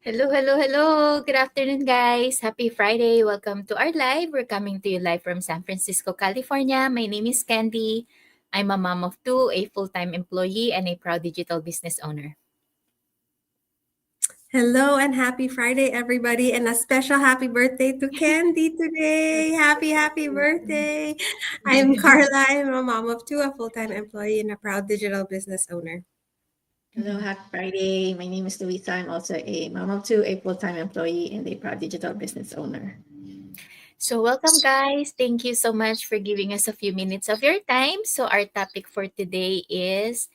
Hello, hello, hello. Good afternoon, guys. Happy Friday. Welcome to our live. We're coming to you live from San Francisco, California. My name is Candy. I'm a mom of two, a full time employee, and a proud digital business owner. Hello and happy Friday, everybody, and a special happy birthday to Candy today. Happy birthday. I'm Carla. I'm a mom of two, a full time employee, and a proud digital business owner. Hello, happy Friday. My name is Louisa. I'm also a mom of two, a full-time employee, and a proud digital business owner. So, welcome, guys. Thank you so much for giving us a few minutes of your time. So, our topic for today is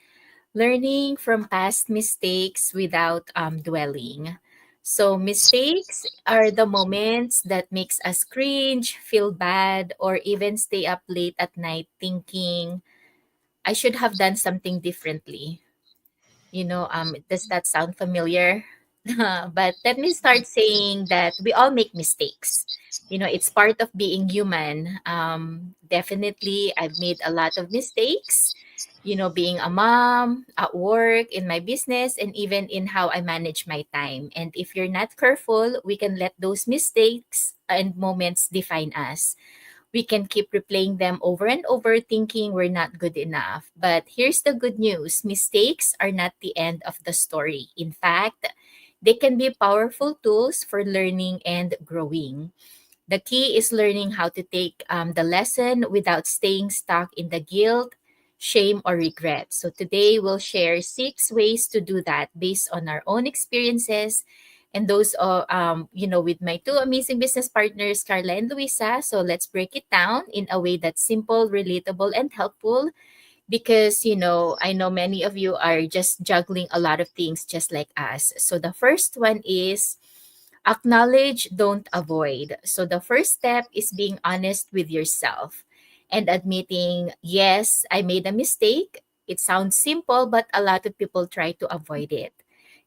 learning from past mistakes without dwelling. So mistakes are the moments that makes us cringe, feel bad, or even stay up late at night thinking, I should have done something differently. Does that sound familiar? But let me start saying that we all make mistakes. It's part of being human. Definitely, I've made a lot of mistakes, being a mom, at work, in my business, and even in how I manage my time. And if you're not careful, we can let those mistakes and moments define us. We can keep replaying them over and over, thinking we're not good enough. But here's the good news: mistakes are not the end of the story. In fact, they can be powerful tools for learning and growing. The key is learning how to take the lesson without staying stuck in the guilt, shame, or regret. So today we'll share 6 ways to do that based on our own experiences and those with my two amazing business partners, Carla and Luisa. So let's break it down in a way that's simple, relatable, and helpful because I know many of you are just juggling a lot of things just like us. So the first one is acknowledge, don't avoid. So the first step is being honest with yourself and admitting, yes, I made a mistake. It sounds simple, but a lot of people try to avoid it.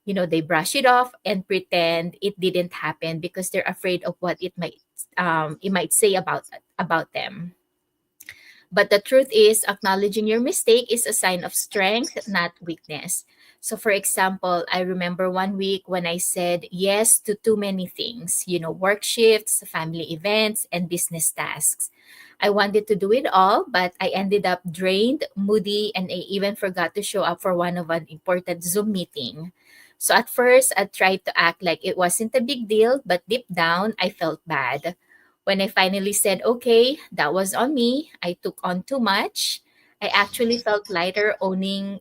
They brush it off and pretend it didn't happen because they're afraid of what it might say about them. But the truth is, acknowledging your mistake is a sign of strength, not weakness. So, for example, I remember one week when I said yes to too many things, work shifts, family events, and business tasks. I wanted to do it all, but I ended up drained, moody, and I even forgot to show up for one of an important Zoom meeting. So at first, I tried to act like it wasn't a big deal, but deep down, I felt bad. When I finally said, okay, that was on me, I took on too much. I actually felt lighter owning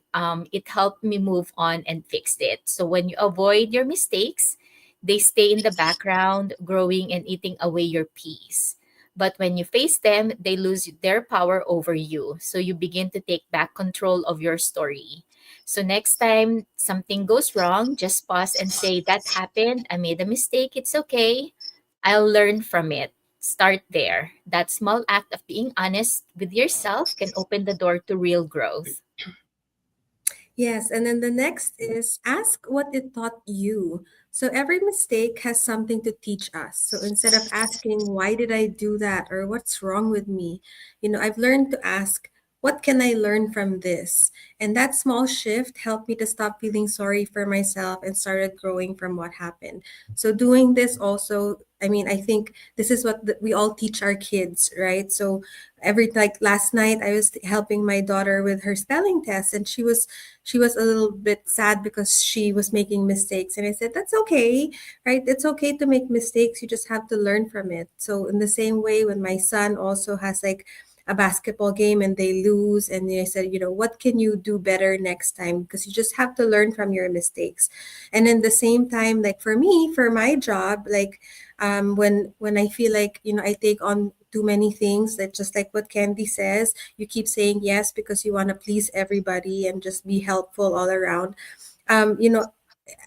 it helped me move on and fixed it. So when you avoid your mistakes, they stay in the background, growing and eating away your peace. But when you face them, they lose their power over you. So you begin to take back control of your story. So next time something goes wrong, just pause and say, that happened. I made a mistake. It's okay. I'll learn from it. Start there. That small act of being honest with yourself can open the door to real growth. Yes, and then the next is ask what it taught you. So every mistake has something to teach us. So instead of asking, why did I do that or what's wrong with me? I've learned to ask, what can I learn from this? And that small shift helped me to stop feeling sorry for myself and started growing from what happened. So doing this also, I think this is what we all teach our kids, right? So every like last night I was helping my daughter with her spelling test, and she was a little bit sad because she was making mistakes, and I said that's okay, right? It's okay to make mistakes, you just have to learn from it. So in the same way, when my son also has like a basketball game and they lose, and I said, what can you do better next time, because you just have to learn from your mistakes. And in the same time, like for me, for my job, like when I feel like I take on too many things, that just like what Candy says, you keep saying yes because you want to please everybody and just be helpful all around. um, you know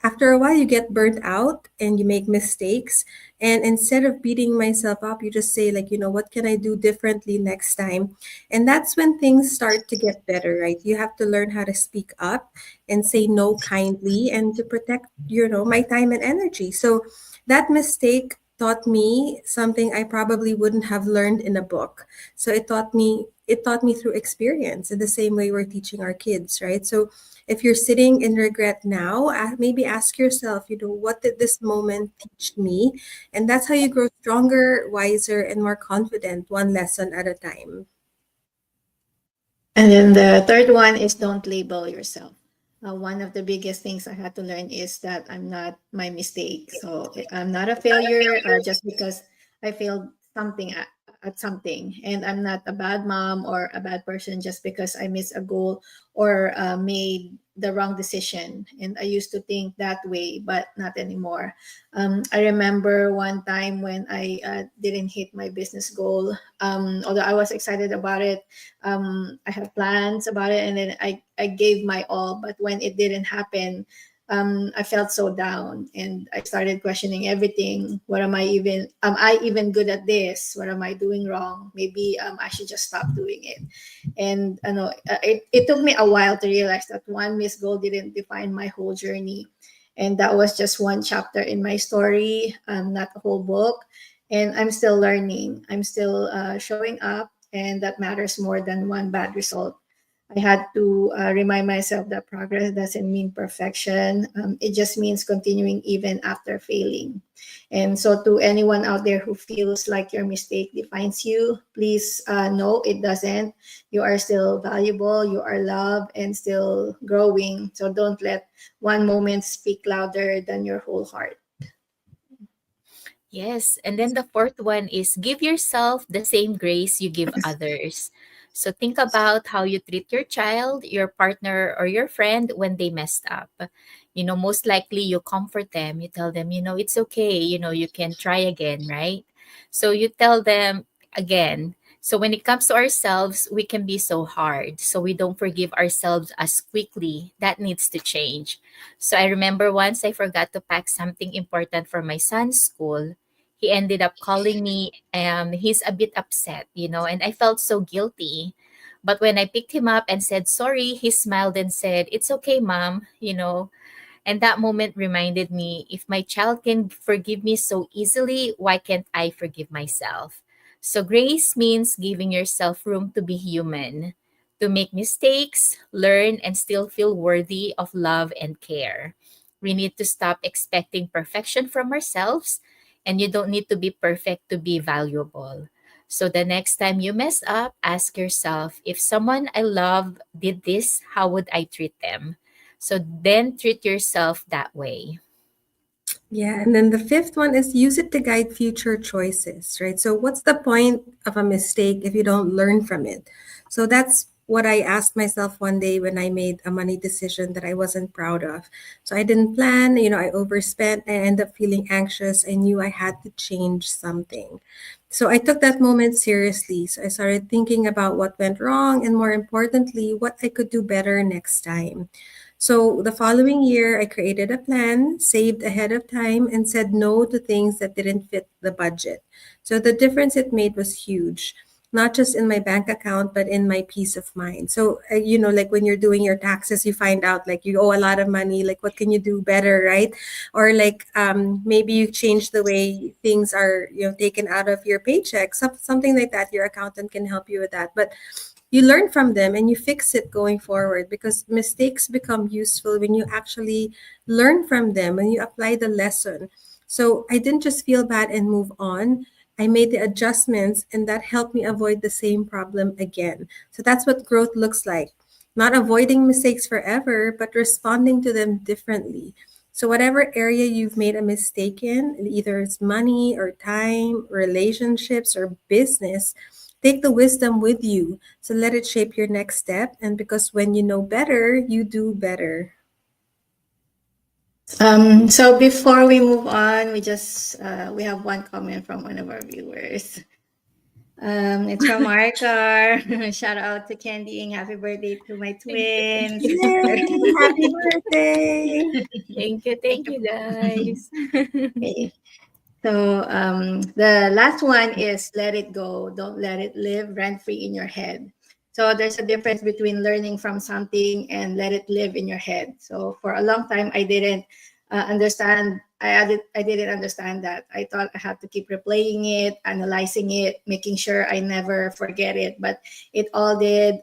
After a while you get burnt out and you make mistakes, and instead of beating myself up, you just say, like, what can I do differently next time? And that's when things start to get better, right? You have to learn how to speak up and say no kindly and to protect my time and energy. So that mistake taught me something I probably wouldn't have learned in a book. So it taught me through experience in the same way we're teaching our kids, right? So if you're sitting in regret now, maybe ask yourself, what did this moment teach me? And that's how you grow stronger, wiser, and more confident, one lesson at a time. And then the third one is don't label yourself. One of the biggest things I had to learn is that I'm not my mistake. So I'm not a failure just because I failed something at something. And I'm not a bad mom or a bad person just because I missed a goal or made the wrong decision. And I used to think that way, but not anymore. I remember one time when I didn't hit my business goal. Although I was excited about it, I had plans about it, and then I gave my all. But when it didn't happen, I felt so down, and I started questioning everything. What am I even? Am I even good at this? What am I doing wrong? Maybe I should just stop doing it. And I know it took me a while to realize that one missed goal didn't define my whole journey, and that was just one chapter in my story, not a whole book. And I'm still learning. I'm still showing up, and that matters more than one bad result. I had to remind myself that progress doesn't mean perfection. It just means continuing even after failing. And so, to anyone out there who feels like your mistake defines you, please know it doesn't. You are still valuable, you are loved, and still growing. So, don't let one moment speak louder than your whole heart. Yes. And then the fourth one is give yourself the same grace you give others. So think about how you treat your child, your partner, or your friend when they messed up. Most likely you comfort them. You tell them, it's okay. You can try again, right? So you tell them again. So when it comes to ourselves, we can be so hard. So we don't forgive ourselves as quickly. That needs to change. So I remember once I forgot to pack something important for my son's school. He ended up calling me. He's a bit upset, and I felt so guilty. But when I picked him up and said sorry, he smiled and said, "It's okay, mom." And that moment reminded me, if my child can forgive me so easily, why can't I forgive myself? So, grace means giving yourself room to be human, to make mistakes, learn, and still feel worthy of love and care. We need to stop expecting perfection from ourselves, and you don't need to be perfect to be valuable. So, the next time you mess up, ask yourself, if someone I love did this, how would I treat them? So then treat yourself that way. Yeah, and then the fifth one is use it to guide future choices, right? So, what's the point of a mistake if you don't learn from it? So, that's what I asked myself one day when I made a money decision that I wasn't proud of. So, I didn't plan, I overspent, I ended up feeling anxious. I knew I had to change something. So, I took that moment seriously. So, I started thinking about what went wrong and, more importantly, what I could do better next time. So the following year, I created a plan, saved ahead of time, and said no to things that didn't fit the budget. So the difference it made was huge, not just in my bank account, but in my peace of mind. So, like when you're doing your taxes, you find out like you owe a lot of money, like what can you do better, right? Or like maybe you change the way things are, taken out of your paycheck, something like that. Your accountant can help you with that. But you learn from them and you fix it going forward because mistakes become useful when you actually learn from them, when you apply the lesson. So I didn't just feel bad and move on. I made the adjustments and that helped me avoid the same problem again. So that's what growth looks like. Not avoiding mistakes forever, but responding to them differently. So whatever area you've made a mistake in, either it's money or time, relationships or business, take the wisdom with you. So let it shape your next step. And because when you know better, you do better. So before we move on, we have one comment from one of our viewers. It's from Markar. Shout out to Candy and happy birthday to my Thank you. twins. Yay! Happy birthday! Thank you, guys. Okay. So the last one is let it go. Don't let it live rent free in your head. So there's a difference between learning from something and let it live in your head. So for a long time, I didn't understand. I didn't understand that. I thought I had to keep replaying it, analyzing it, making sure I never forget it. But it all did.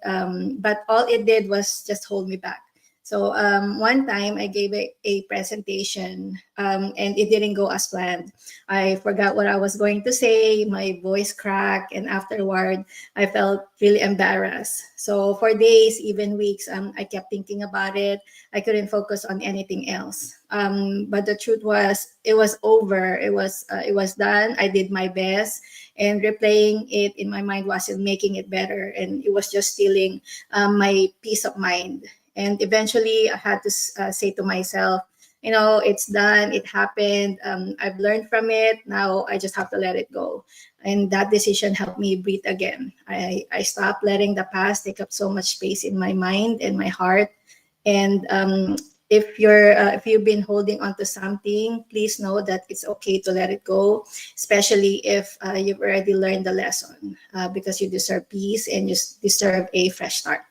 But all it did was just hold me back. So one time I gave a presentation, and it didn't go as planned. I forgot what I was going to say. My voice cracked, and afterward, I felt really embarrassed. So for days, even weeks, I kept thinking about it. I couldn't focus on anything else. But the truth was, it was over. It was done. I did my best, and replaying it in my mind wasn't making it better, and it was just stealing my peace of mind. And eventually, I had to say to myself, it's done. It happened. I've learned from it. Now I just have to let it go. And that decision helped me breathe again. I stopped letting the past take up so much space in my mind and my heart. And if you've been holding on to something, please know that it's okay to let it go, especially if you've already learned the lesson, because you deserve peace and you deserve a fresh start.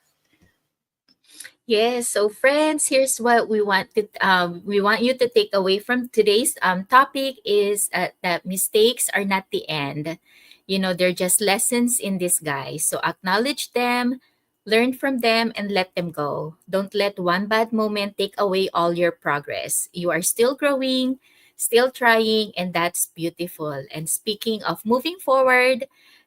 Yes, so friends, here's what we want you to take away from today's topic is that mistakes are not the end. You know, they're just lessons in disguise. So acknowledge them, learn from them, and let them go. Don't let one bad moment take away all your progress. You are still growing, still trying, and that's beautiful. And speaking of moving forward,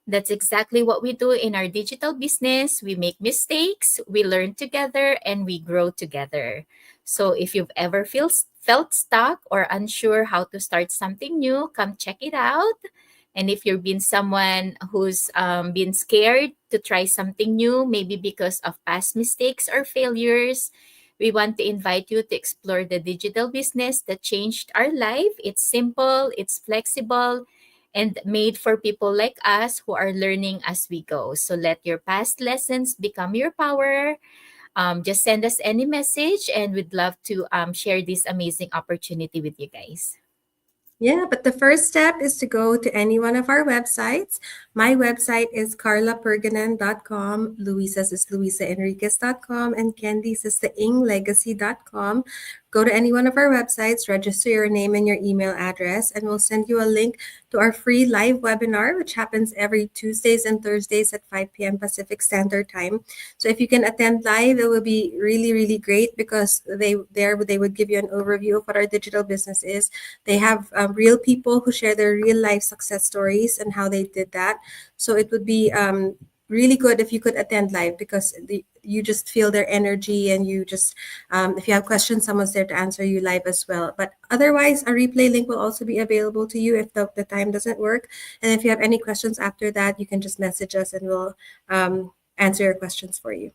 that's exactly what we do in our digital business. We make mistakes, we learn together, and we grow together. So if you've ever felt stuck or unsure how to start something new, come check it out. And if you've been someone who's been scared to try something new, maybe because of past mistakes or failures, we want to invite you to explore the digital business that changed our life. It's simple, it's flexible, and made for people like us who are learning as we go. So let your past lessons become your power. Just send us any message, and we'd love to share this amazing opportunity with you guys. Yeah, but the first step is to go to any one of our websites. My website is carlaperganan.com, Luisa's is luisaenriquez.com, and Candy's is theinglegacy.com. Go to any one of our websites, register your name and your email address, and we'll send you a link to our free live webinar, which happens every Tuesdays and Thursdays at 5 p.m. Pacific Standard Time. So if you can attend live, it will be really, really great because they would give you an overview of what our digital business is. They have real people who share their real life success stories and how they did that. So it would be really good if you could attend live because you just feel their energy, and you just if you have questions, someone's there to answer you live as well. But otherwise, a replay link will also be available to you if the time doesn't work. And if you have any questions after that, you can just message us and we'll answer your questions for you.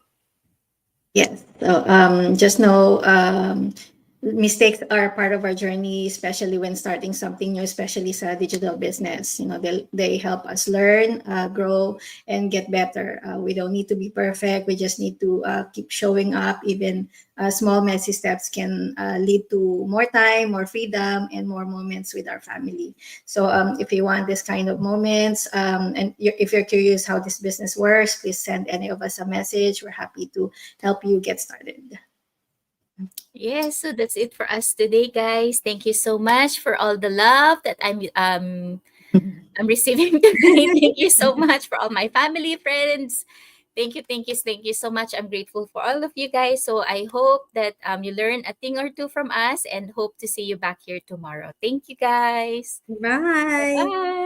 Yes. So just know, mistakes are part of our journey, especially when starting something new, especially sa digital business. They help us learn, grow, and get better. We don't need to be perfect. We just need to keep showing up. Even small, messy steps can lead to more time, more freedom, and more moments with our family. So if you want this kind of moments, and if you're curious how this business works, please send any of us a message. We're happy to help you get started. Yes, so that's it for us today, guys. Thank you so much for all the love that I'm receiving today. Thank you so much for all my family, friends. Thank you so much. I'm grateful for all of you guys. So I hope that you learn a thing or two from us, and hope to see you back here tomorrow. Thank you, guys. Bye. Bye.